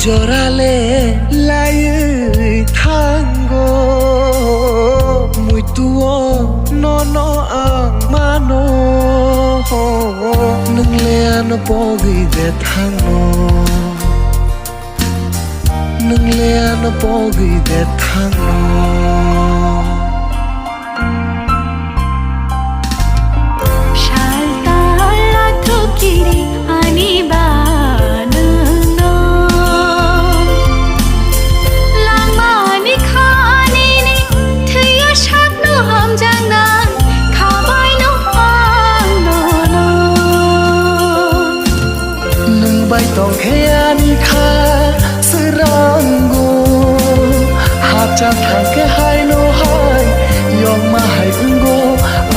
জরালে লাই থাঙ্গো মুই তুও নন আং মানো নংলে আন পগি দে থাঙ্গো নংলে আন পগি দে থাঙ্গো bay tong khean kha srango hap cha thang ke hai no hai yong ma hai ungo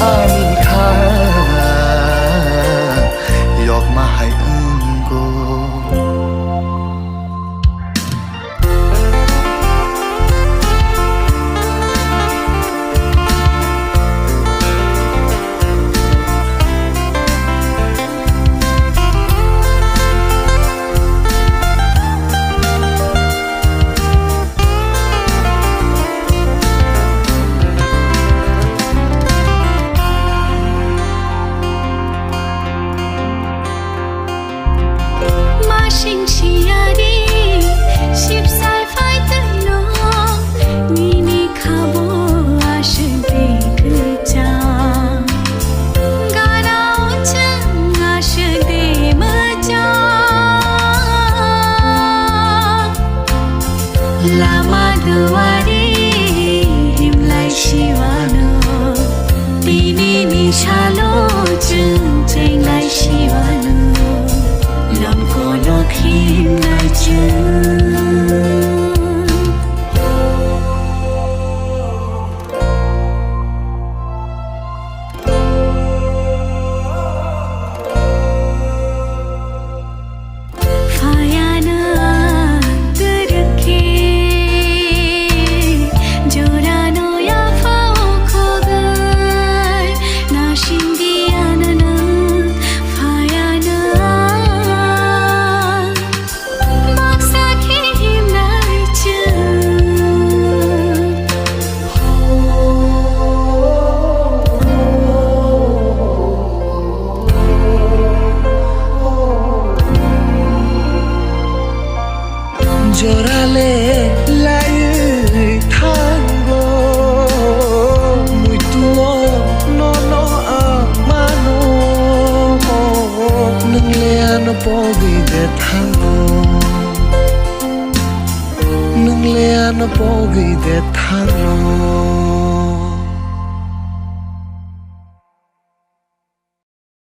ani kha yok ma hai ungo Lama duari himlai shiwano Tini ni shalo jeng jeng lai shiwano Lam kono himlai jeng জরালে লাই থাঙ্গো মুই তুও নন আং মানো নংলে আন পগি দে থাঙ্গো নংলে আন পগি দে থাঙ্গো